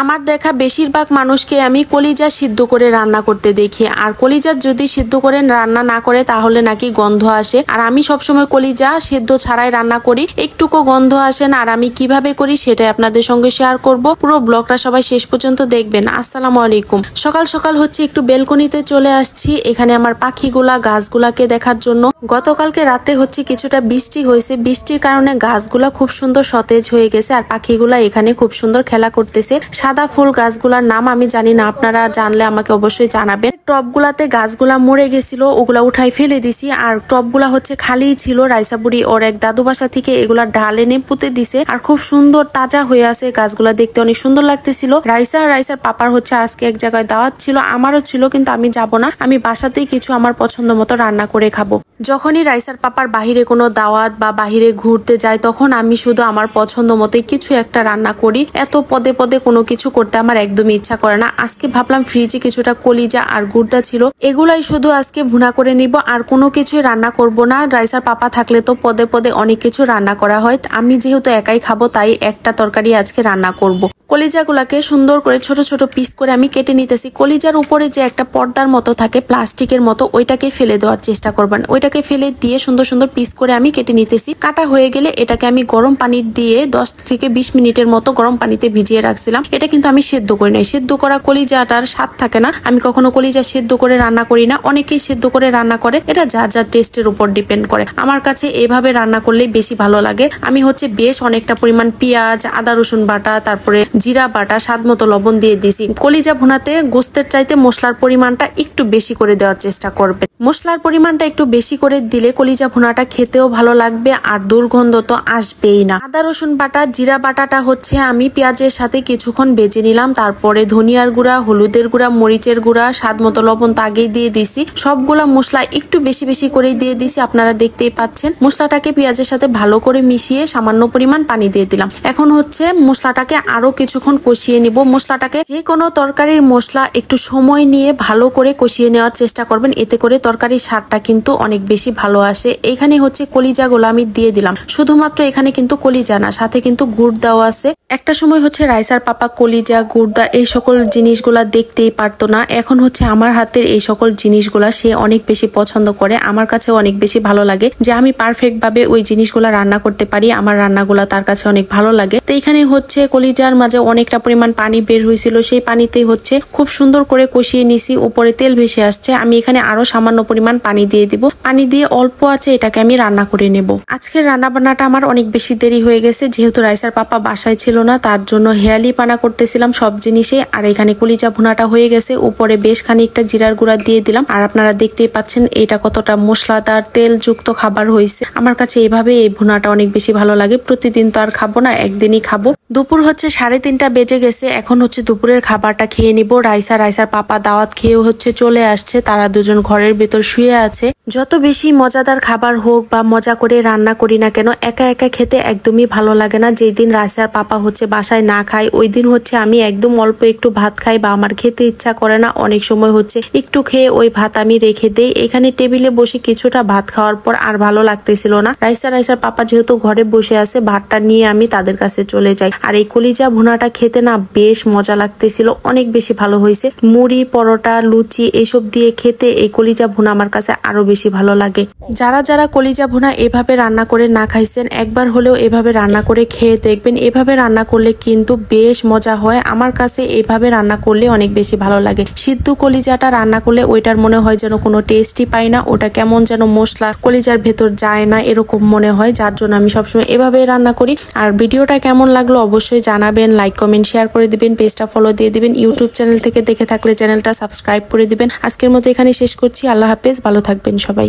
আমার দেখা বেশিরভাগ মানুষকে আমি কলিজা সিদ্ধ করে রান্না করতে দেখি, আর কলিজা যদি সিদ্ধ করে রান্না না করে তাহলে নাকি গন্ধ আসে। আর আমি সবসময় কলিজা সিদ্ধ ছাড়াই রান্না করি, একটুকু গন্ধ আসে না। আর আমি কিভাবে করি সেটাই আপনাদের সঙ্গে শেয়ার করব। পুরো ব্লগটা সবাই শেষ পর্যন্ত দেখবেন। আসসালামু আলাইকুম। সকাল সকাল হচ্ছে একটু বেলকনিতে চলে আসছি, এখানে আমার পাখিগুলা গাছগুলাকে দেখার জন্য। গতকালকে রাত্রে হচ্ছে কিছুটা বৃষ্টি হয়েছে, বৃষ্টির কারণে গাছগুলা খুব সুন্দর সতেজ হয়ে গেছে, আর পাখিগুলা এখানে খুব সুন্দর খেলা করতেছে। সাদা ফুল গাছগুলার নাম আমি জানি না, আপনারা জানলে আমাকে অবশ্যই জানাবেন। টবগুলাতে গাছগুলা মরে গেছিল, ওগুলা উঠাই ফেলে দিছি। আর টবগুলা হচ্ছে খালি ছিল, রাইসা বুড়ি ওর এক দাদু বাসা থেকে এগুলা ডাল এনে পুঁতে দিছে, আর খুব সুন্দর তাজা হয়ে আছে গাছগুলা, দেখতে অনেক সুন্দর লাগতেছিল। রাইসার পাপার হচ্ছে আজকে এক জায়গায় দাওয়াত ছিল, আমারও ছিল, কিন্তু আমি যাব না, আমি বাসাতেই কিছু আমার পছন্দ মতো রান্না করে খাবো। যখনই রাইসার পাপার বাহিরে কোনো দাওয়াত বা বাহিরে ঘুরতে যায় তখন আমি শুধু আমার পছন্দ মতোই কিছু একটা রান্না করি। এত পদে পদে কোনো কিছু করতে আমার একদমই ইচ্ছা করে না। আজকে ভাবলাম ফ্রিজে কিছুটা কলিজা আর গুড়দা ছিল, এগুলাই শুধু আজকে ভুনা করে নিব, আর কোনো কিছুই রান্না করব না। রাইসার পাপা থাকলে তো পদে পদে অনেক কিছু রান্না করা হয়, আমি যেহেতু একাই খাবো তাই একটা তরকারি আজকে রান্না করব। কলিজাগুলাকে সুন্দর করে ছোট ছোট পিস করে আমি কেটে নিতেছি। কলিজার উপরে যে একটা পর্দার মতো থাকে প্লাস্টিকের মতো, ওইটাকে ফেলে দেওয়ার চেষ্টা করবেন। ওইটাকে ফেলে দিয়ে সুন্দর সুন্দর পিস করে আমি কেটে নিতেছি। কাটা হয়ে গেলে এটাকে আমি গরম পানি দিয়ে 10 থেকে 20 মিনিটের মতো গরম পানিতে ভিজিয়ে রাখছিলাম। এটা কিন্তু আমি সেদ্ধ করি নাই, সেদ্ধ করা কলিজাটার স্বাদ থাকে না। আমি কখনো কলিজা সেদ্ধ করে রান্না করি না, অনেকেই সেদ্ধ করে রান্না করে, এটা যার যার টেস্টের উপর ডিপেন্ড করে। আমার কাছে এভাবে রান্না করলেই বেশি ভালো লাগে। আমি হচ্ছে বেশ অনেকটা পরিমাণ পেঁয়াজ, আদা রসুন বাটা, তারপরে জিরা বাটা, স্বাদ মতো লবণ দিয়ে দিছি। কলিজা ভুনাতে গোস্তের চাইতে মশলার পরিমাণটা একটু বেশি করে দেওয়ার চেষ্টা করবেন। মশলার পরিমাণটা একটু বেশি করে দিলে কলিজা ভুনাটা খেতেও ভালো লাগবে, আর দুর্গন্ধ তো আসবেই না। আদা রসুন বাটা, জিরা বাটাটা হচ্ছে আমি পেঁয়াজের সাথে কিছুক্ষণ বেজে নিলাম, তারপরে ধনিয়ার গুঁড়া, হলুদের গুঁড়া, মরিচের গুঁড়া, স্বাদ মতো লবণ তো আগেই দিয়ে দিছি। সবগুলা মশলা একটু বেশি বেশি করেই দিয়ে দিছি, আপনারা দেখতেই পাচ্ছেন। মশলাটাকে পেঁয়াজের সাথে ভালো করে মিশিয়ে সামান্য পরিমাণ পানি দিয়ে দিলাম। এখন হচ্ছে মশলাটাকে আরো কিছুক্ষণ কষিয়ে নিব। মশলাটাকে যে কোনো তরকারির মশলা একটু সময় নিয়ে ভালো করে কষিয়ে নেওয়ার চেষ্টা করবেন, এতে করে তরকারির স্বাদটা কিন্তু অনেক বেশি ভালো আসে। এখানে হচ্ছে কলিজাগুলো আমি দিয়ে দিলাম, শুধুমাত্র এখানে কিন্তু কলিজা না, সাথে কিন্তু গুড় দেওয়া আছে। একটা সময় হচ্ছে রাইসার পাপা কলিজা, গুড়দা এই সকল জিনিসগুলা দেখতেই পারতো না, এখন হচ্ছে আমার হাতের এই সকল জিনিসগুলা সে অনেক বেশি পছন্দ করে। আমার কাছে অনেক বেশি ভালো লাগে যে আমি পারফেক্ট ভাবে ওই জিনিসগুলা রান্না করতে পারি, আমার রান্নাগুলা তার কাছে অনেক ভালো লাগে। তো এখানে হচ্ছে কলিজার মাঝে অনেকটা পরিমাণ পানি বের হয়েছিল, সেই পানিতে হচ্ছে খুব সুন্দর করে কষিয়ে নিছি। উপরে তেল ভেসে আসছে, আমি এখানে আরো সামান্য পরিমাণ পানি দিয়ে দিব। পানি দিয়ে অল্প আছে এটাকে আমি রান্না করে নেব। আজকের রান্না বান্নাটা আমার অনেক বেশি দেরি হয়ে গেছে, যেহেতু রাইসার পাপা বাসায় ছিল না, তার জন্য হেয়ালি পানা করতেছিলাম সব জিনিসে। আর এখানে কলিজা ভুনাটা হয়ে গেছে, উপরে বেশ খানিকটা জিরার গুঁড়া দিয়ে দিলাম। আর আপনারা দেখতেই পাচ্ছেন এটা কতটা মশলাদার তেল যুক্ত খাবার হয়েছে। আমার কাছে এইভাবে এই ভুনাটা অনেক বেশি ভালো লাগে। প্রতিদিন তো আর খাবো না, একদিনই খাবো। দুপুর হচ্ছে 3:30 বেজে গেছে, এখন হচ্ছে দুপুরের খাবারটা খেয়ে নিব। রাইসার পাপা দাওয়াত খেয়ে হচ্ছে চলে আসছে, তারা দুজন ঘরের ভেতর শুয়ে আছে। যত বেশি মজাদার খাবার হোক বা মজা করে রান্না করি না কেন, একা একা খেতে একদমই ভালো লাগে না। যেই দিন রাইসার পাপা হচ্ছে বাসায় না খায়, ওই দিন হচ্ছে আমি একদম অল্প একটু ভাত খাই, বা আমার খেতে ইচ্ছা করে না। অনেক সময় হচ্ছে একটু খেয়ে ওই ভাত আমি রেখে দেই। এখানে টেবিলে বসে কিছুটা ভাত খাওয়ার পর আর ভালো লাগতেছিল না। রাইসার পাপা যেহেতু ঘরে বসে আছে, ভাতটা নিয়ে আমি তাদের কাছে চলে যাই। আর এই কলিজা ভুনাটা খেতে না বেশ মজা লাগতেছিল, অনেক বেশি ভালো হয়েছে। মুড়ি, পরোটা, লুচি এসব দিয়ে খেতে এই কলিজা ভুনা আমার কাছে আরো বেশি ভালো লাগে। যারা যারা কলিজা ভুনা এভাবে রান্না করে না খাইছেন, একবার হলেও এভাবে রান্না করে খেয়ে দেখবেন। এভাবে রান্না করলে কিন্তু বেশ মজা হয়। আমার কাছে এভাবে রান্না করলে অনেক বেশি ভালো লাগে। সিদ্ধ কলিজাটা রান্না করলে ওইটার মনে হয় যেন কোনো টেস্টই পাই না, ওটা কেমন যেন মশলা কলিজার ভেতর যায় না, এরকম মনে হয়। যার জন্য আমি সবসময় এভাবে রান্না করি। আর ভিডিওটা কেমন লাগলো অবশ্যই জানাবেন, লাইক কমেন্ট শেয়ার করে দিবেন, পেজটা ফলো দিয়ে দিবেন। ইউটিউব চ্যানেল থেকে দেখে থাকলে চ্যানেলটা সাবস্ক্রাইব করে দিবেন। আজকের মতো এখানে শেষ করছি। আল্লাহ হাফেজ, ভালো থাকবেন সবাই।